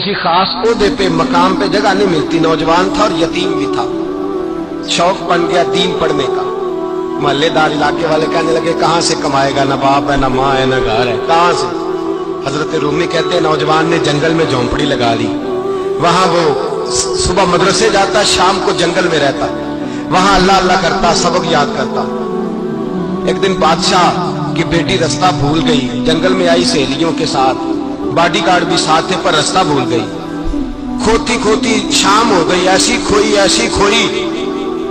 किसी खास ओहदे पे मकाम पे जगह नहीं मिलती, नौजवान था और यतीम भी था, शौक बन गया दीन पढ़ने का। मोहल्लेदार इलाके वाले कहने लगे कहां से कमाएगा, ना बाप है ना माँ है ना घर है, कहां से। हजरत रूमी कहते हैं नौजवान ने जंगल में झोंपड़ी लगा ली, वहां वो सुबह मदरसे जाता, शाम को जंगल में रहता, वहां अल्लाह अल्लाह करता, सबक याद करता। एक दिन बादशाह की बेटी रास्ता भूल गई, जंगल में आई सहेलियों के साथ, बॉडीगार्ड भी साथ थे, पर रास्ता भूल गई। खोती खोती शाम हो गई, ऐसी खोई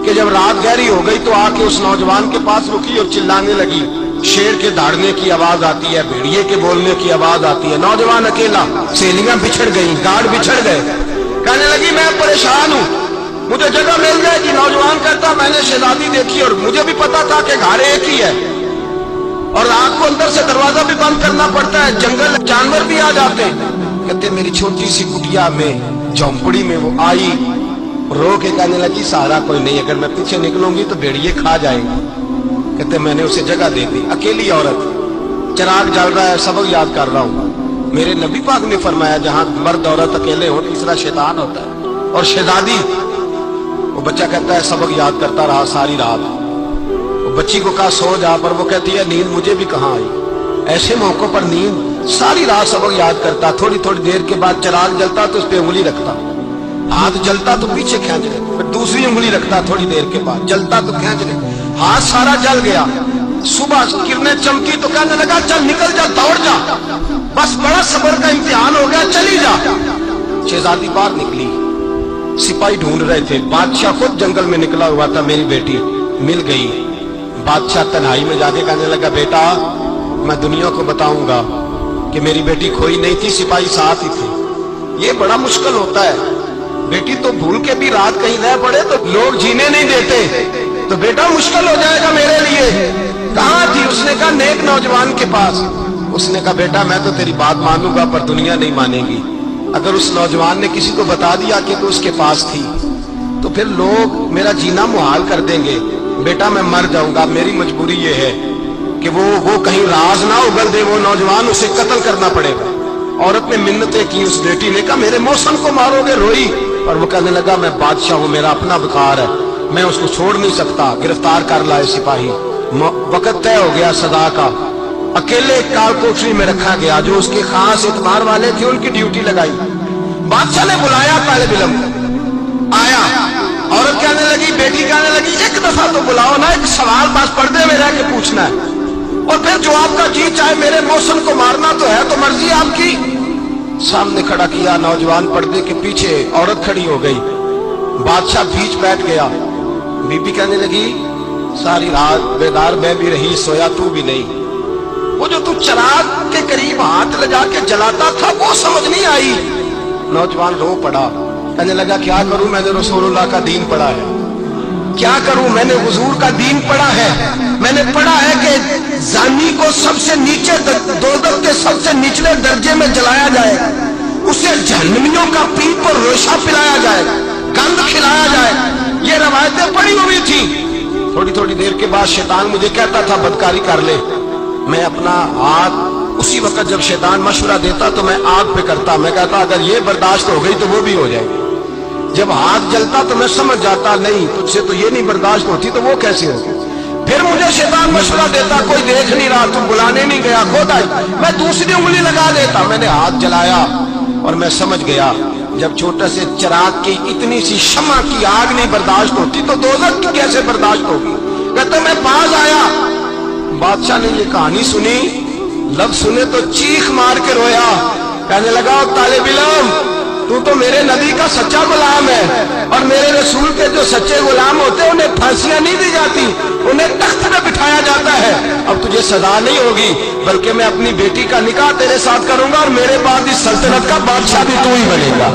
कि जब रात गहरी हो गई तो आके उस नौजवान के पास रुकी और चिल्लाने लगी। शेर के दहाड़ने की आवाज आती है, भेड़िए के बोलने की आवाज आती है। नौजवान अकेला, सहेलियां बिछड़ गई, गार्ड बिछड़ गए। कहने लगी मैं परेशान हूं, मुझे जगह मिल जाएगी। नौजवान कहता मैंने शहजादी देखी और मुझे भी पता था कि घर एक ही है और रात को अंदर से दरवाजा भी बंद करना पड़ता है, जंगल जानवर भी आ जाते हैं। कहते मेरी छोटी सी कुटिया में झोंपड़ी में वो आई, रो के कहने लगी सहारा कोई नहीं, अगर मैं पीछे निकलूंगी तो भेड़िए खा जाएंगे। कहते मैंने उसे जगह दे दी। अकेली औरत, चिराग जल रहा है, सबक याद कर रहा हूं। मेरे नबी पाक ने फरमाया जहां मर्द औरत अकेले हो तीसरा शैतान होता है। और शहजादी, वो बच्चा कहता है सबक याद करता रहा सारी रात। वो बच्ची को कहा सो जा, पर वो कहती है नींद मुझे भी कहां आई। ऐसे मौकों पर नींद, सारी रात सबक याद करता, थोड़ी थोड़ी देर के बाद चिराग जलता तो उस पर उंगली रखता, हाथ जलता तो पीछे खींच ले, फिर दूसरी उंगली रखता, थोड़ी देर के बाद जलता तो खींच ले, हाथ सारा जल गया। सुबह किरणें चमकी तो कहने लगा चल निकल जा, दौड़ जा, बस बड़ा सब्र का इम्तिहान हो गया, चली जा। शहजादी बाहर निकली, सिपाही ढूंढ रहे थे, बादशाह खुद जंगल में निकला हुआ था, मेरी बेटी मिल गई। बादशाह तन्हाई में जाके कहने लगा बेटा मैं दुनिया को बताऊंगा कि मेरी बेटी खोई नहीं थी, सिपाही साथ ही थे। ये बड़ा मुश्किल होता है, बेटी तो भूल के भी रात कहीं रह पड़े तो लोग जीने नहीं देते, तो बेटा मुश्किल हो जाएगा मेरे लिए। कहां थी? उसने कहा नेक नौजवान के पास। उसने कहा बेटा मैं तो तेरी बात मानूंगा पर दुनिया नहीं मानेगी। अगर उस नौजवान ने किसी को बता दिया कि तू उसके पास थी तो फिर लोग मेरा जीना मुहाल कर देंगे। बेटा मैं मर जाऊंगा, मेरी मजबूरी ये है कि वो कहीं राज ना उगल दे वो नौजवान, उसे कत्ल करना पड़ेगा। औरत ने मिन्नतें की, उस बेटी ने कहा मेरे मौसम को मारोगे, रोई। और वो कहने लगा मैं बादशाह हूं, मेरा अपना वकार है, मैं उसको छोड़ नहीं सकता। गिरफ्तार कर लाए सिपाही। वक्त तय हो गया सदा का, अकेले काल कोठरी में रखा गया। जो उसके खास इतबार वाले थे उनकी ड्यूटी लगाई। बादशाह ने बुलाया तालिब इल्म, आया। औरत कहने लगी, बेटी कहने लगी एक दफा तो बुलाओ ना, एक सवाल बस पर्दे में रह के पूछना है और फिर जो आपका जी चाहे, मेरे मौसम को मारना तो है तो मर्जी आपकी। सामने खड़ा किया, नौजवान पर्दे के पीछे, औरत खड़ी हो गई। बादशाह बीच बैठ गया। बीबी कहने लगी सारी रात बेदार मैं भी रही, सोया तू भी नहीं। वो जो तू चिराग के करीब हाथ लगा के जलाता था वो समझ नहीं आई। नौजवान रो पड़ा, कहने लगा क्या करूं, मैंने रसूलुल्लाह का दीन पढ़ा है, क्या करूं, मैंने हुजूर का दीन पढ़ा है। मैंने पढ़ा है कि जानी को सबसे नीचे दोज़ख के सबसे निचले दर्जे में जलाया जाएगा, उसे जहन्नमियों का पीप और रोशा पिलाया जाएगा, गंद खिलाया जाएगा। ये रवायतें पड़ी हुई थी। थोड़ी थोड़ी देर के बाद शैतान मुझे कहता था बदकारी कर ले। मैं अपना हाथ उसी वक्त जब शैतान मशवरा देता तो मैं आग पे करता। मैं कहता अगर ये बर्दाश्त हो गई तो वो भी हो जाएगी। जब हाथ जलता तो मैं समझ जाता नहीं तुझसे तो ये नहीं बर्दाश्त होती तो वो कैसे होगी। फिर मुझे शैतान मशवरा देता कोई देख नहीं रहा, तू बुलाने नहीं गया, खुद आई। मैं दूसरी उंगली लगा देता। मैंने हाथ जलाया और मैं समझ गया जब छोटे से चिराग की इतनी सी शमा की आग नहीं बर्दाश्त होती तो दोज़ख की कैसे बर्दाश्त होगी। कहते मैं पास आया, बादशाह ने ये कहानी सुनी, लफ्ज़ सुने तो चीख मार के रोया। कहने लगा तालिब इल्म तू तो मेरे नबी का सच्चा गुलाम है और मेरे रसूल के जो सच्चे गुलाम होते हैं उन्हें फांसियां नहीं दी जाती, उन्हें तख्त में बिठाया जाता है। अब तुझे सजा नहीं होगी बल्कि मैं अपनी बेटी का निकाह तेरे साथ करूंगा और मेरे बाद इस सल्तनत का बादशाह भी तू ही बनेगा।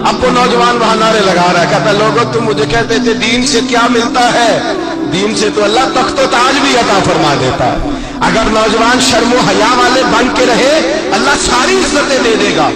अब वो नौजवान वहां नारे लगा रहा है, कहता लोगों तुम मुझे कहते थे दीन से क्या मिलता है, दीन से तो अल्लाह तख्त व ताज भी अता फरमा देता है। अगर नौजवान शर्मो हया वाले बन के रहे अल्लाह सारी इज्जतें दे देगा।